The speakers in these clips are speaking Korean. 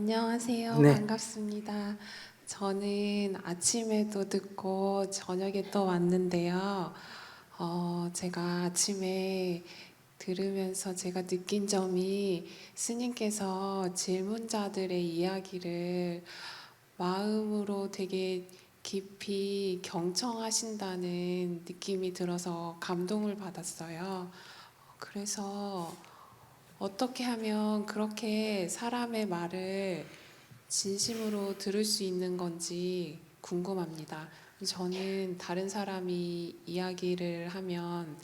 안녕하세요. 네. 반갑습니다. 저는 아침에도 듣고 저녁에 또 왔는데요. 제가 아침에 들으면서 제가 느낀 점이 스님께서 질문자들의 이야기를 마음으로 되게 깊이 경청하신다는 느낌이 들어서 감동을 받았어요. 그래서 어떻게 하면 그렇게 사람의 말을 진심으로 들을 수 있는 건지 궁금합니다. 저는 다른 사람이 이야기를 하면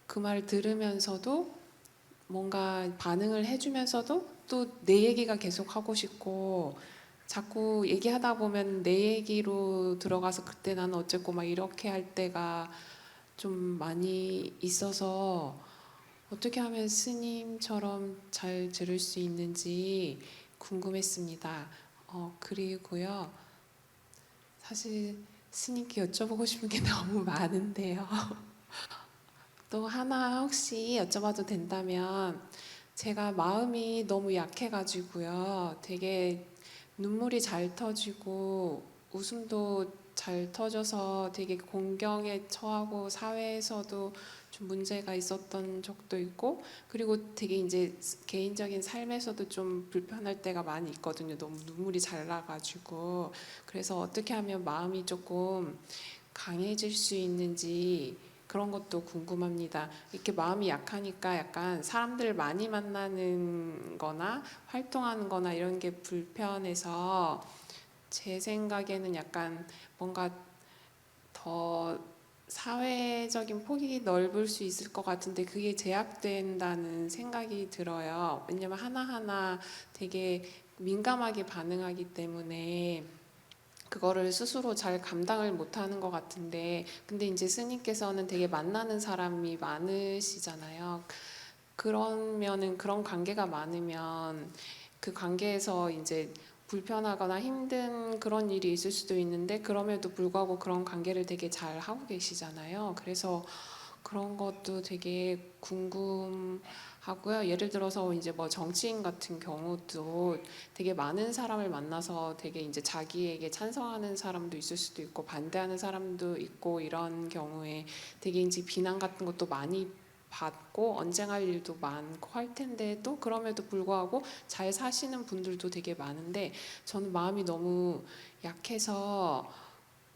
그 말 들으면서도 뭔가 반응을 해주면서도 또 내 얘기가 계속 하고 싶고 자꾸 얘기하다 보면 내 얘기로 들어가서 그때 나는 어쨌고 막 이렇게 할 때가 좀 많이 있어서 어떻게 하면 스님처럼 잘 들을 수 있는지 궁금했습니다. 그리고요, 사실 스님께 여쭤보고 싶은 게 너무 많은데요. 또 하나 혹시 여쭤봐도 된다면, 제가 마음이 너무 약해가지고요, 되게 눈물이 잘 터지고 웃음도 잘 터져서 되게 공경에 처하고 사회에서도 좀 문제가 있었던 적도 있고, 그리고 되게 이제 개인적인 삶에서도 좀 불편할 때가 많이 있거든요. 너무 눈물이 잘 나가지고. 그래서 어떻게 하면 마음이 조금 강해질 수 있는지 그런 것도 궁금합니다. 이렇게 마음이 약하니까 약간 사람들을 많이 만나는 거나 활동하는 거나 이런 게 불편해서 제 생각에는 약간 뭔가 더 사회적인 폭이 넓을 수 있을 것 같은데 그게 제약된다는 생각이 들어요. 왜냐면 하나하나 되게 민감하게 반응하기 때문에 그거를 스스로 잘 감당을 못하는 것 같은데, 근데 이제 스님께서는 되게 만나는 사람이 많으시잖아요. 그러면은 그런 관계가 많으면 그 관계에서 이제 불편하거나 힘든 그런 일이 있을 수도 있는데 그럼에도 불구하고 그런 관계를 되게 잘 하고 계시잖아요. 그래서 그런 것도 되게 궁금하고요. 예를 들어서 이제 뭐 정치인 같은 경우도 되게 많은 사람을 만나서 되게 이제 자기에게 찬성하는 사람도 있을 수도 있고 반대하는 사람도 있고 이런 경우에 되게 이제 비난 같은 것도 많이 받고 언쟁할 일도 많고 할 텐데도 그럼에도 불구하고 잘 사시는 분들도 되게 많은데 저는 마음이 너무 약해서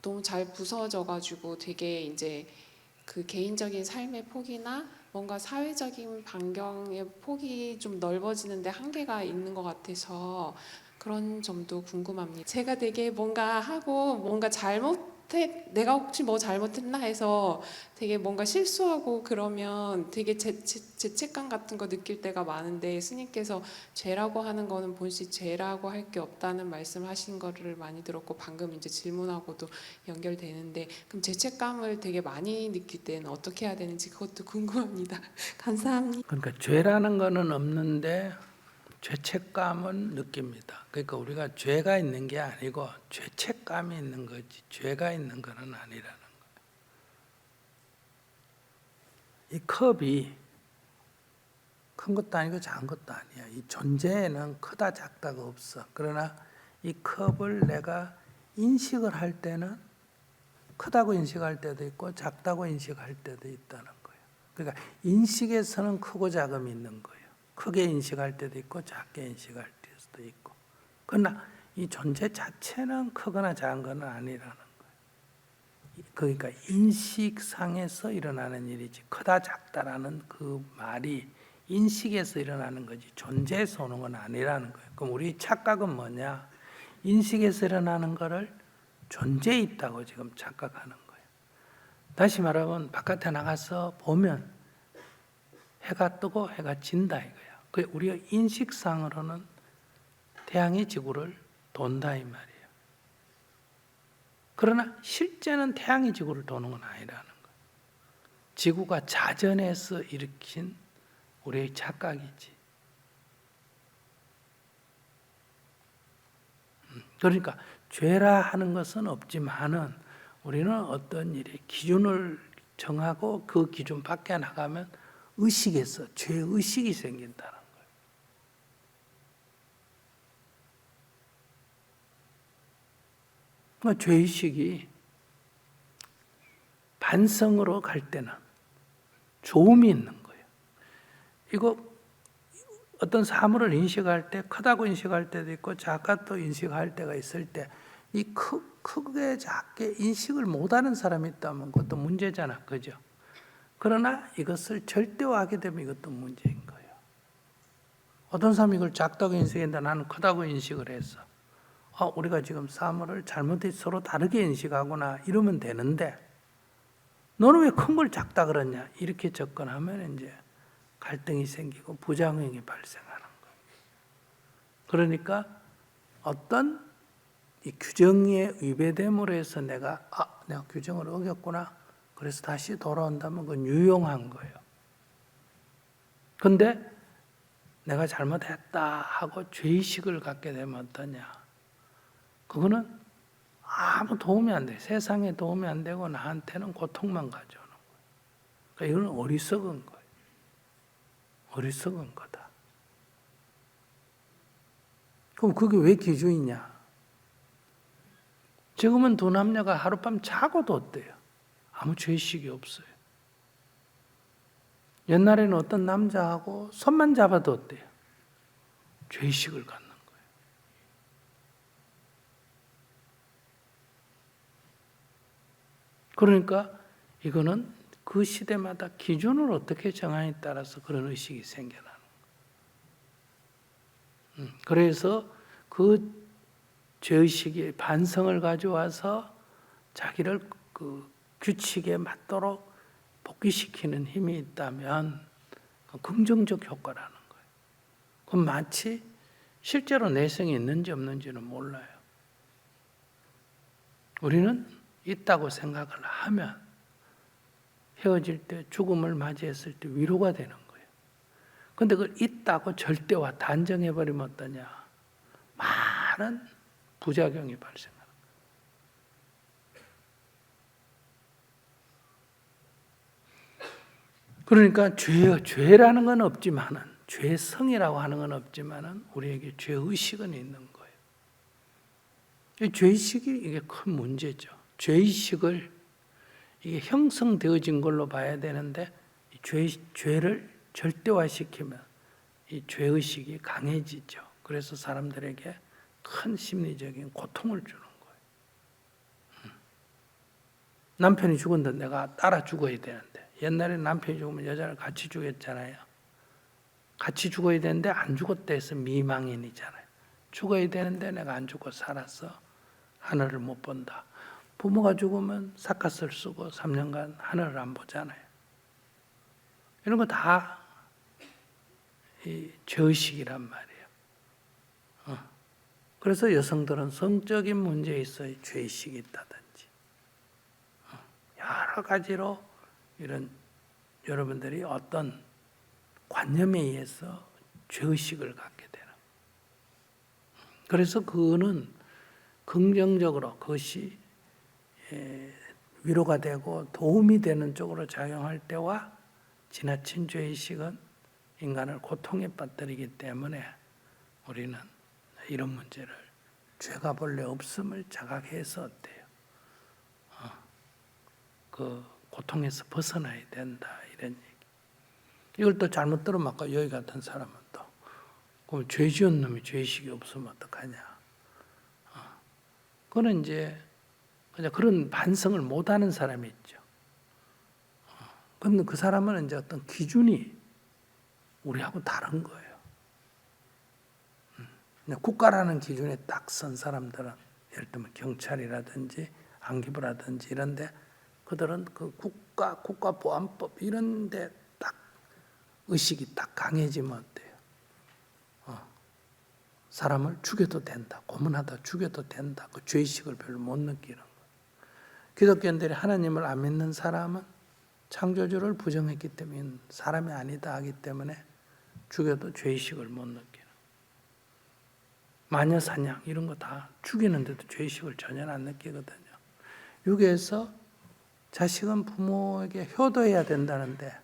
너무 잘 부서져가지고 되게 이제 그 개인적인 삶의 폭이나 뭔가 사회적인 반경의 폭이 좀 넓어지는데 한계가 있는 것 같아서 그런 점도 궁금합니다. 제가 되게 뭔가 하고 뭔가 내가 혹시 뭐 잘못했나 해서 되게 뭔가 실수하고 그러면 되게 죄책감 같은 거 느낄 때가 많은데 스님께서 죄라고 하는 거는 본시 죄라고 할 게 없다는 말씀하신 거를 많이 들었고 방금 이제 질문하고도 연결되는데 그럼 죄책감을 되게 많이 느낄 때는 어떻게 해야 되는지 그것도 궁금합니다. 감사합니다. 그러니까 죄라는 거는 없는데 죄책감은 느낍니다. 그러니까 우리가 죄가 있는 게 아니고 죄책감이 있는 거지 죄가 있는 거는 아니라는 거예요. 이 컵이 큰 것도 아니고 작은 것도 아니야. 이 존재에는 크다 작다가 없어. 그러나 이 컵을 내가 인식을 할 때는 크다고 인식할 때도 있고 작다고 인식할 때도 있다는 거예요. 그러니까 인식에서는 크고 작음이 있는 거예요. 크게 인식할 때도 있고 작게 인식할 때도 있고. 그러나 이 존재 자체는 크거나 작은 건 아니라는 거예요. 그러니까 인식상에서 일어나는 일이지 크다 작다라는 그 말이 인식에서 일어나는 거지 존재에서 오는 건 아니라는 거예요. 그럼 우리 착각은 뭐냐? 인식에서 일어나는 거를 존재에 있다고 지금 착각하는 거예요. 다시 말하면 바깥에 나가서 보면 해가 뜨고 해가 진다 이거야. 그 우리가 인식상으로는 태양이 지구를 돈다 이 말이에요. 그러나 실제는 태양이 지구를 도는 건 아니라는 거예요. 지구가 자전해서 일으킨 우리의 착각이지. 그러니까 죄라 하는 것은 없지만은 우리는 어떤 일의 기준을 정하고 그 기준 밖에 나가면 의식에서 죄의식이 생긴다는 거예요. 그러니까 죄의식이 반성으로 갈 때는 좋음이 있는 거예요. 이거 어떤 사물을 인식할 때 크다고 인식할 때도 있고 작다고 인식할 때가 있을 때 이 크게 작게 인식을 못하는 사람이 있다면 그것도 문제잖아. 그죠? 그러나 이것을 절대화하게 되면 이것도 문제인 거예요. 어떤 사람이 이걸 작다고 인식했는데 나는 크다고 인식을 했어. 우리가 지금 사물을 잘못해서 서로 다르게 인식하구나 이러면 되는데 너는 왜 큰 걸 작다 그러냐 이렇게 접근하면 이제 갈등이 생기고 부작용이 발생하는 거예요. 그러니까 어떤 이 규정에 위배됨으로 해서 내가 규정을 어겼구나 그래서 다시 돌아온다면 그건 유용한 거예요. 근데 내가 잘못했다 하고 죄의식을 갖게 되면 어떠냐. 그거는 아무 도움이 안 돼. 세상에 도움이 안 되고 나한테는 고통만 가져오는 거예요. 그러니까 이건 어리석은 거예요. 어리석은 거다. 그럼 그게 왜 기준이냐? 지금은 두 남녀가 하룻밤 자고도 어때요? 아무 죄의식이 없어요. 옛날에는 어떤 남자하고 손만 잡아도 어때요? 죄의식을 갖는 거예요. 그러니까 이거는 그 시대마다 기준을 어떻게 정하냐에 따라서 그런 의식이 생겨나는 거예요. 그래서 그 죄의식이 반성을 가져와서 자기를 그 규칙에 맞도록 복귀시키는 힘이 있다면 긍정적 효과라는 거예요. 그럼 마치 실제로 내성이 있는지 없는지는 몰라요. 우리는 있다고 생각을 하면 헤어질 때 죽음을 맞이했을 때 위로가 되는 거예요. 그런데 그걸 있다고 절대화 단정해버리면 어떠냐. 많은 부작용이 발생합니다. 그러니까 죄라는 건 없지만은 죄성이라고 하는 건 없지만은 우리에게 죄의식은 있는 거예요. 이 죄의식이 이게 큰 문제죠. 죄의식을 이게 형성되어진 걸로 봐야 되는데 죄를 절대화시키면 이 죄의식이 강해지죠. 그래서 사람들에게 큰 심리적인 고통을 주는 거예요. 남편이 죽었는데 내가 따라 죽어야 되는데 옛날에 남편이 죽으면 여자를 같이 죽였잖아요. 같이 죽어야 되는데 안 죽었다 해서 미망인이잖아요. 죽어야 되는데 내가 안 죽고 살았어. 하늘을 못 본다. 부모가 죽으면 삿갓을 쓰고 3년간 하늘을 안 보잖아요. 이런 거 다 이 죄의식이란 말이에요. 그래서 여성들은 성적인 문제에 있어 죄의식이 있다든지 여러 가지로 이런 여러분들이 어떤 관념에 의해서 죄의식을 갖게 되는. 그래서 그거는 긍정적으로 그것이 위로가 되고 도움이 되는 쪽으로 작용할 때와 지나친 죄의식은 인간을 고통에 빠뜨리기 때문에 우리는 이런 문제를 죄가 본래 없음을 자각해서 어때요? 그 고통에서 벗어나야 된다 이런 얘기. 이걸 또 잘못 들으면 아까 여기 같은 사람은 또 그럼 죄 지은 놈이 죄의식이 없으면 어떡하냐? 그거는 이제 그냥 그런 반성을 못하는 사람이 있죠. 근데 그 사람은 이제 어떤 기준이 우리하고 다른 거예요. 국가라는 기준에 딱 선 사람들은 예를 들면 경찰이라든지 안기부라든지 이런데 그들은 그 국가보안법 이런데 딱 의식이 딱 강해지면 어때요? 사람을 죽여도 된다, 고문하다 죽여도 된다. 그 죄의식을 별로 못 느끼는 거예요. 기독교인들이 하나님을 안 믿는 사람은 창조주를 부정했기 때문에 사람이 아니다 하기 때문에 죽여도 죄의식을 못 느끼는. 마녀 사냥 이런 거 다 죽이는데도 죄의식을 전혀 안 느끼거든요. 여기에서 자식은 부모에게 효도해야 된다는데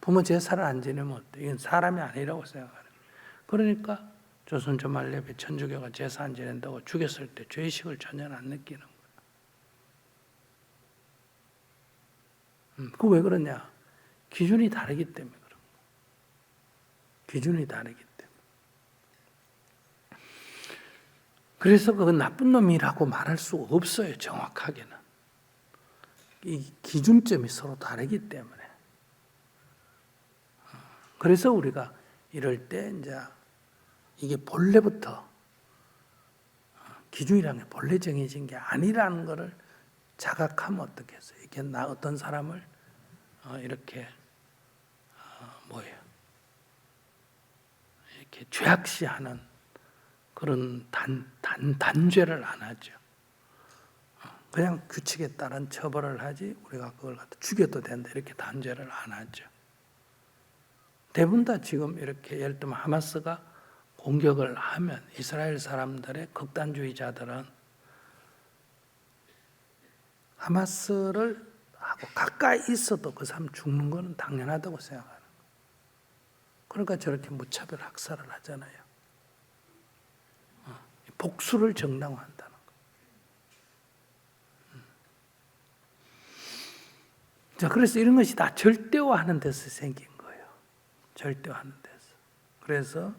부모 제사를 안 지내면 어때? 이건 사람이 아니라고 생각하는 거예요. 그러니까 조선 주말예배 천주교가 제사 안 지낸다고 죽였을 때 죄의식을 전혀 안 느끼는 거예요. 그거 왜 그러냐? 기준이 다르기 때문에 그런 거예요. 기준이 다르기 때문에. 그래서 그건 나쁜 놈이라고 말할 수 없어요. 정확하게는. 이 기준점이 서로 다르기 때문에. 그래서 우리가 이럴 때 이제 이게 본래부터 기준이라는 게 본래 정해진 게 아니라는 것을 자각하면 어떻게 했어요? 이렇게 어떤 사람을 이렇게 이렇게 죄악시하는 그런 단죄를 안 하죠. 그냥 규칙에 따른 처벌을 하지 우리가 그걸 갖다 죽여도 된다 이렇게 단죄를 안 하죠. 대부분 다 지금 이렇게 예를 들면 하마스가 공격을 하면 이스라엘 사람들의 극단주의자들은 하마스를 하고 가까이 있어도 그 사람 죽는 것은 당연하다고 생각하는 거예요. 그러니까 저렇게 무차별 학살을 하잖아요. 복수를 정당화한다는 거예요. 자, 그래서 이런 것이 다 절대화하는 데서 생긴 거예요. 절대화하는 데서. 그래서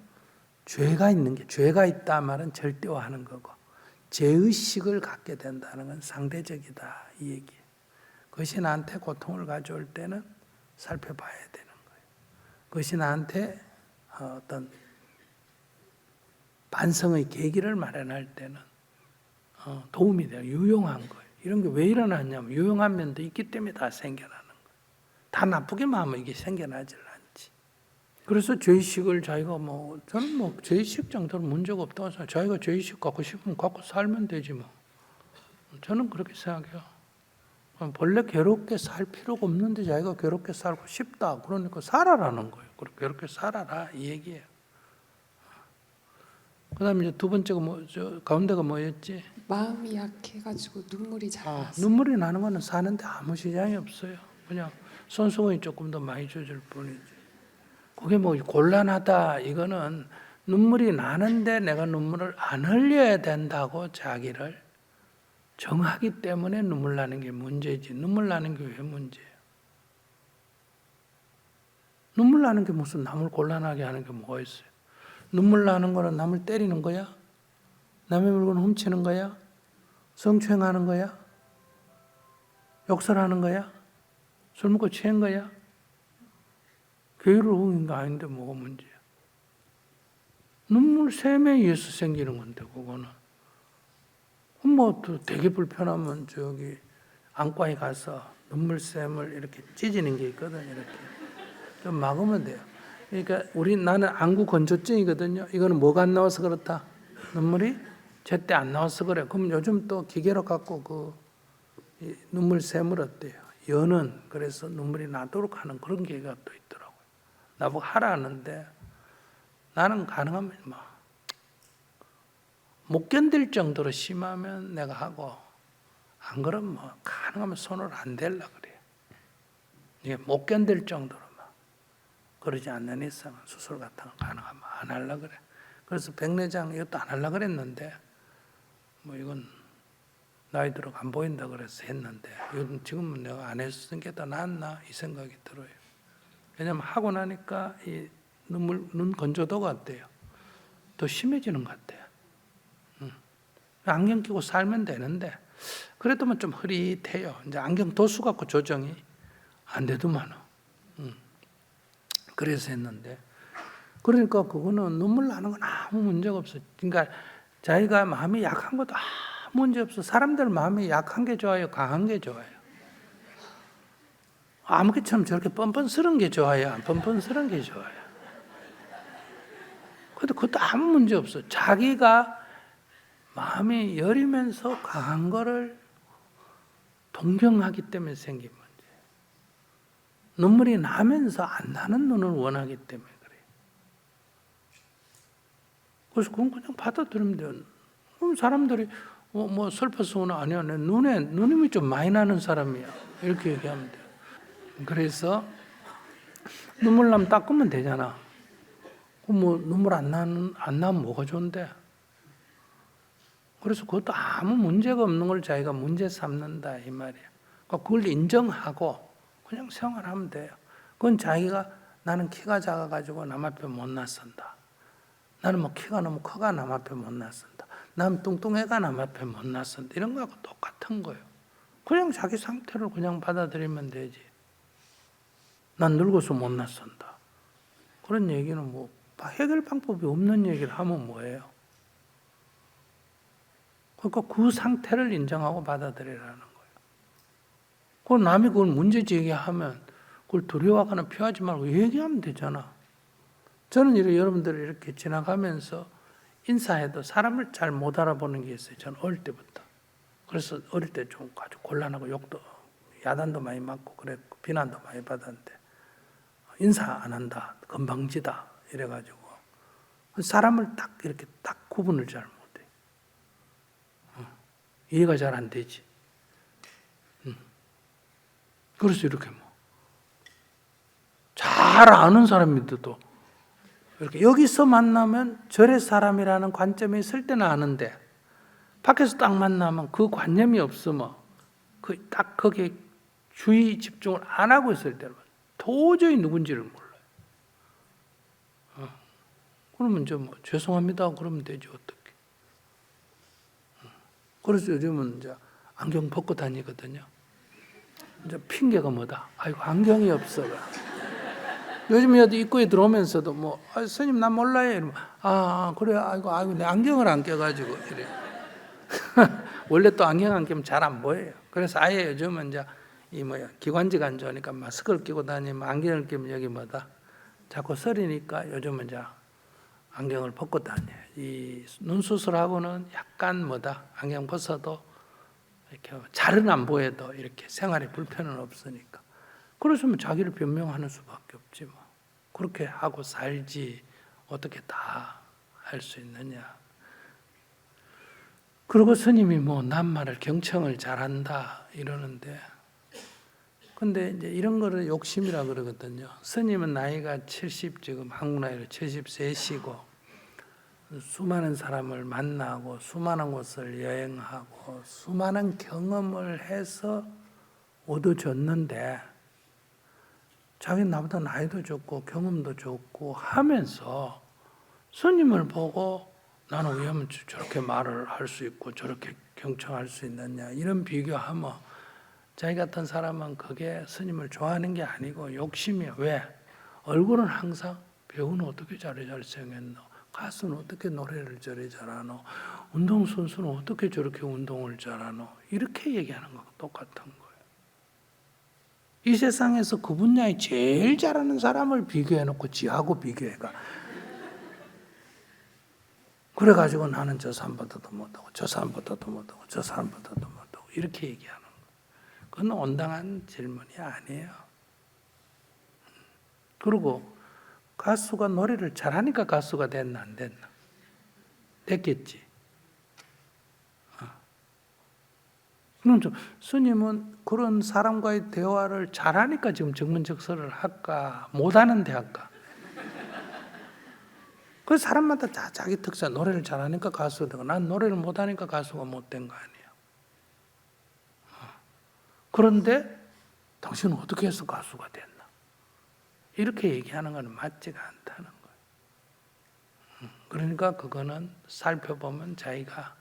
죄가 있는 게 죄가 있다 말은 절대화하는 거고 죄의식을 갖게 된다는 건 상대적이다 이 얘기예요. 그것이 나한테 고통을 가져올 때는 살펴봐야 되는 거예요. 그것이 나한테 어떤 반성의 계기를 마련할 때는 도움이 돼요. 유용한 거예요. 이런 게 왜 일어났냐면 유용한 면도 있기 때문에 다 생겨나는 거예요. 다 나쁘게만 하면 이게 생겨나질 않지. 그래서 죄의식을 자기가 저는 죄의식 정도는 문제가 없다고 생각해요. 자기가 죄의식 갖고 싶으면 갖고 살면 되지 뭐. 저는 그렇게 생각해요. 본래 괴롭게 살 필요가 없는데 자기가 괴롭게 살고 싶다. 그러니까 살아라는 거예요. 괴롭게 살아라 이 얘기예요. 그다음에 이제 두 번째가 가운데가 뭐였지? 마음이 약해가지고 눈물이 잘 나왔어요. 눈물이 나는 거는 사는데 아무 지장이 없어요. 그냥 손수건이 조금 더 많이 젖을 뿐이지. 그게 곤란하다. 이거는 눈물이 나는데 내가 눈물을 안 흘려야 된다고 자기를 정하기 때문에 눈물 나는 게 문제지. 눈물 나는 게 왜 문제예요? 눈물 나는 게 무슨 남을 곤란하게 하는 게 뭐가 있어요? 눈물 나는 거는 남을 때리는 거야? 남의 물건 훔치는 거야? 성추행하는 거야? 욕설하는 거야? 술 먹고 취한 거야? 교회를 옮긴 거 아닌데 뭐가 문제야? 눈물 샘에 의해서 생기는 건데 그거는 또 되게 불편하면 저기 안과에 가서 눈물샘을 이렇게 찢어지는 게 있거든. 이렇게 좀 막으면 돼요. 그러니까 나는 안구 건조증이거든요. 이거는 뭐가 안 나와서 그렇다? 눈물이 제때 안 나와서 그래. 그럼 요즘 또 기계로 갖고 눈물샘을 어때요? 여는 그래서 눈물이 나도록 하는 그런 기계가 또 있더라고요. 나보고 하라 하는데 나는 가능하면 못 견딜 정도로 심하면 내가 하고 안 그러면 가능하면 손을 안 댈라 그래요. 이게 못 견딜 정도로 그러지 않는 이상은 수술 같은 거 가능하면 안 하려 그래. 그래서 백내장 이것도 안 하려 그랬는데 이건 나이 들어 안 보인다 그래서 했는데 이건 지금은 내가 안 했던 게 더 낫나 이 생각이 들어요. 왜냐면 하고 나니까 이 눈 건조도가 어때요? 더 심해지는 것 같아요. 안경 끼고 살면 되는데 그래도 좀 흐릿해요. 이제 안경 도수 갖고 조정이 안 돼도만은. 그래서 했는데 그러니까 그거는 눈물 나는 건 아무 문제가 없어. 그러니까 자기가 마음이 약한 것도 아무 문제 없어. 사람들 마음이 약한 게 좋아요, 강한 게 좋아요? 아무개처럼 저렇게 뻔뻔스러운 게 좋아요, 안 뻔뻔스러운 게 좋아요? 근데 그것도 아무 문제 없어. 자기가 마음이 여리면서 강한 거를 동경하기 때문에 생긴 문제. 눈물이 나면서 안 나는 눈을 원하기 때문에 그래요. 그래서 그건 그냥 받아들이면 돼요. 그럼 사람들이 슬퍼서 오나 아니야. 내 눈이 좀 많이 나는 사람이야. 이렇게 얘기하면 돼요. 그래서 눈물 나면 닦으면 되잖아. 뭐 눈물 안 나면 뭐가 좋은데? 그래서 그것도 아무 문제가 없는 걸 자기가 문제 삼는다 이 말이야. 그러니까 그걸 인정하고 그냥 생활하면 돼요. 그건 자기가 나는 키가 작아가지고 남 앞에 못 나선다. 나는 뭐 키가 너무 커가 남 앞에 못 나선다. 난 뚱뚱해가 남 앞에 못 나선다. 이런 거하고 똑같은 거예요. 그냥 자기 상태를 그냥 받아들이면 되지. 난 늙어서 못 나선다. 그런 얘기는 뭐 해결 방법이 없는 얘기를 하면 뭐예요? 그러니까 그 상태를 인정하고 받아들이라는 거예요. 그 남이 그걸 문제 제기하면 그걸 두려워하거나 피하지 말고 얘기하면 되잖아. 저는 여러분들 이렇게 지나가면서 인사해도 사람을 잘 못 알아보는 게 있어요. 저는 어릴 때부터. 그래서 어릴 때 좀 아주 곤란하고 욕도 야단도 많이 맞고 그랬고 비난도 많이 받았는데 인사 안 한다, 건방지다 이래가지고 사람을 딱 이렇게 딱 구분을 잘 못해. 이해가 잘 안 되지. 그래서 이렇게 뭐 잘 아는 사람인데도 이렇게 여기서 만나면 저의 사람이라는 관점이 있을 때는 아는데 밖에서 딱 만나면 그 관념이 없으면 그 딱 거기에 주의 집중을 안 하고 있을 때는 도저히 누군지를 몰라요. 그러면 뭐 죄송합니다 그러면 되지 어떻게? 그래서 요즘은 이제 안경 벗고 다니거든요. 이제 핑계가 뭐다? 아이고 안경이 없어. 요즘 여도 입구에 들어오면서도 뭐 스님 난 몰라요. 이러면 그래 아이고 내 안경을 안 껴가지고 이래. 원래 또 안경 안 끼면 잘 안 보여요. 그래서 아예 요즘은 이제 기관지가 안 좋으니까 마스크를 끼고 다니면 안경을 끼면 여기 뭐다? 자꾸 서리니까 요즘은 이제 안경을 벗고 다녀요. 이 눈 수술하고는 약간 뭐다? 안경 벗어도 이렇게 잘은 안 보여도 이렇게 생활에 불편은 없으니까. 그래서 자기를 변명하는 수밖에 없지 뭐. 그렇게 하고 살지 어떻게 다 할 수 있느냐. 그리고 스님이 뭐 남말을 경청을 잘한다 이러는데 근데 이제 이런 거를 욕심이라 그러거든요. 스님은 나이가 70 지금 한국 나이로 73시고 수많은 사람을 만나고 수많은 곳을 여행하고 수많은 경험을 해서 얻어졌는데 자기 나보다 나이도 적고 경험도 적고 하면서 스님을 보고 나는 왜 하면 저렇게 말을 할 수 있고 저렇게 경청할 수 있느냐 이런 비교하면 자기 같은 사람은 그게 스님을 좋아하는 게 아니고 욕심이야. 왜? 얼굴은 항상 배우는 어떻게 저래 잘생겼노? 가수는 어떻게 노래를 저래 잘하노? 운동선수는 어떻게 저렇게 운동을 잘하노? 이렇게 얘기하는 거하고 똑같은 거예요. 이 세상에서 그 분야에 제일 잘하는 사람을 비교해놓고 지하고 비교해가. 그래가지고 나는 저 사람보다도 못하고 저 사람보다도 못하고 저 사람보다도 못하고 이렇게 얘기하는 거예요. 그건 온당한 질문이 아니에요. 그리고 가수가 노래를 잘하니까 가수가 됐나 안 됐나? 됐겠지. 그럼 스님은 그런 사람과의 대화를 잘하니까 지금 정문적설을 할까? 못하는데 할까? 그 사람마다 다 자기 특성, 노래를 잘하니까 가수가 되고 난 노래를 못하니까 가수가 못된 거 아니에요. 그런데 당신은 어떻게 해서 가수가 됐나? 이렇게 얘기하는 건 맞지가 않다는 거예요. 그러니까 그거는 살펴보면 자기가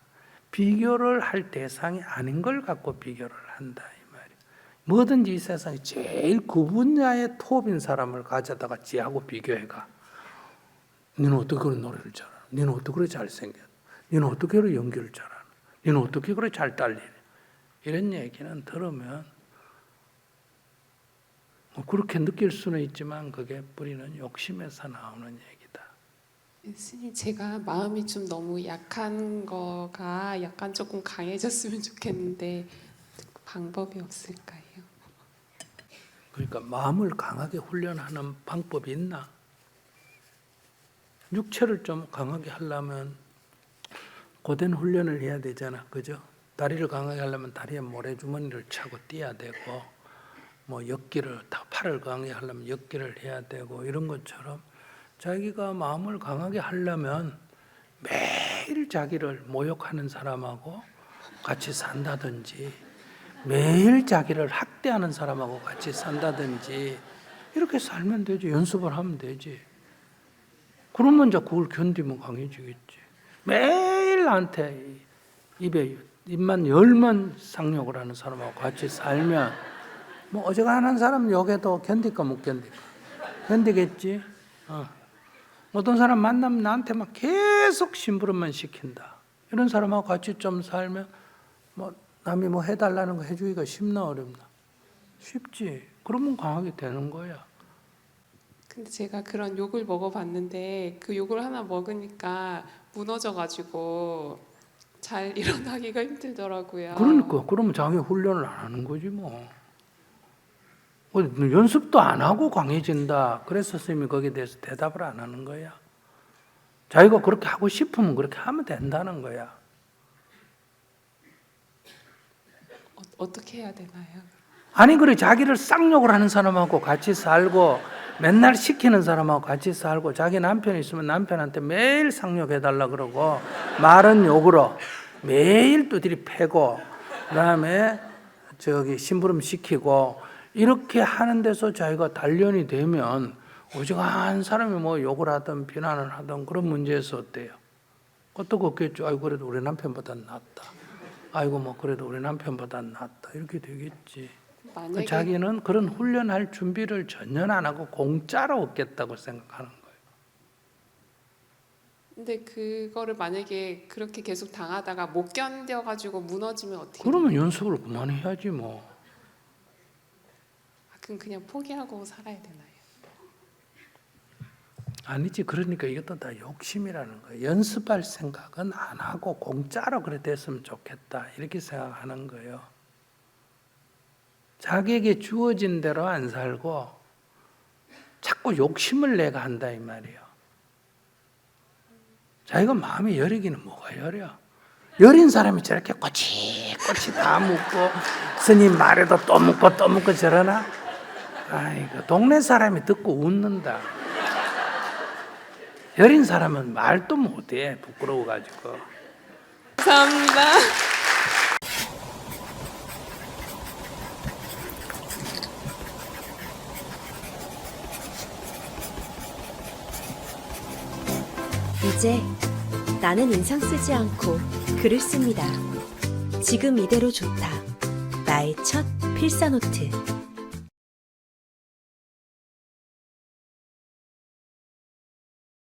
비교를 할 대상이 아닌 걸 갖고 비교를 한다 이 말이에요. 뭐든지 이 세상에 제일 그 분야의 톱인 사람을 가져다가 지하고 비교해가. 너는 어떻게 그런 노래를 잘하노? 너는 어떻게 그래 잘생겼노? 너는 어떻게 그래 연기를 잘하노? 너는 어떻게 그래 잘 딸리노? 이런 얘기는 들으면 그렇게 느낄 수는 있지만 그게 뿌리는 욕심에서 나오는 얘기다. 스님 제가 마음이 좀 너무 약한 거가 약간 조금 강해졌으면 좋겠는데 방법이 없을까요? 그러니까 마음을 강하게 훈련하는 방법이 있나? 육체를 좀 강하게 하려면 고된 훈련을 해야 되잖아. 그죠? 다리를 강하게 하려면 다리에 모래주머니를 차고 뛰어야 되고 뭐 팔을 강하게 하려면 역기를 해야 되고 이런 것처럼 자기가 마음을 강하게 하려면 매일 자기를 모욕하는 사람하고 같이 산다든지 매일 자기를 학대하는 사람하고 같이 산다든지 이렇게 살면 되지. 연습을 하면 되지. 그러면 이제 그걸 견디면 강해지겠지. 매일 나한테 입만 열만 상욕을 하는 사람하고 같이 살면 뭐 어지간한 사람 욕해도 견딜까 못 견딜까? 견디겠지. 어떤 사람 만나면 나한테 막 계속 심부름만 시킨다. 이런 사람하고 같이 좀 살면 뭐 남이 뭐 해달라는 거 해주기가 쉽나 어렵나? 쉽지. 그러면 강하게 되는 거야. 근데 제가 그런 욕을 먹어봤는데 그 욕을 하나 먹으니까 무너져가지고 잘 일어나기가 힘들더라고요. 그러니까 그러면 자기 훈련을 안 하는 거지 뭐. 연습도 안 하고 강해진다. 그래서 선생님이 거기에 대해서 대답을 안 하는 거야. 자기가 그렇게 하고 싶으면 그렇게 하면 된다는 거야. 어떻게 해야 되나요? 아니 그래 자기를 쌍욕을 하는 사람하고 같이 살고 맨날 시키는 사람하고 같이 살고 자기 남편이 있으면 남편한테 매일 쌍욕해달라 그러고 말은 욕으로 매일 두드리 패고 그다음에 심부름 시키고 이렇게 하는 데서 자기가 단련이 되면 오직한 사람이 뭐 욕을 하든 비난을 하든 그런 문제에서 어때요? 어떻게 없겠죠. 아이고 그래도 우리 남편보다 낫다. 아이고 뭐 그래도 우리 남편보다 낫다. 이렇게 되겠지. 만약에 자기는 그런 훈련할 준비를 전혀 안 하고 공짜로 얻겠다고 생각하는 거예요. 근데 그거를 만약에 그렇게 계속 당하다가 못 견뎌가지고 무너지면 어떻게? 그러면 연습을 그만해야지 뭐. 그럼 그냥 포기하고 살아야 되나요? 아니지. 그러니까 이것도 다 욕심이라는 거예요. 연습할 생각은 안 하고 공짜로 그래 됐으면 좋겠다 이렇게 생각하는 거예요. 자기에게 주어진 대로 안 살고 자꾸 욕심을 내가 한다 이 말이에요. 자기가 마음이 여리기는 뭐가 여려? 여린 사람이 저렇게 꼬치꼬치 다 묻고 스님 말에도 또 묻고 저러나? 아이고 동네 사람이 듣고 웃는다. 여린 사람은 말도 못해 부끄러워가지고. 감사합니다. 이제 나는 인상 쓰지 않고 글을 씁니다. 지금 이대로 좋다. 나의 첫 필사노트.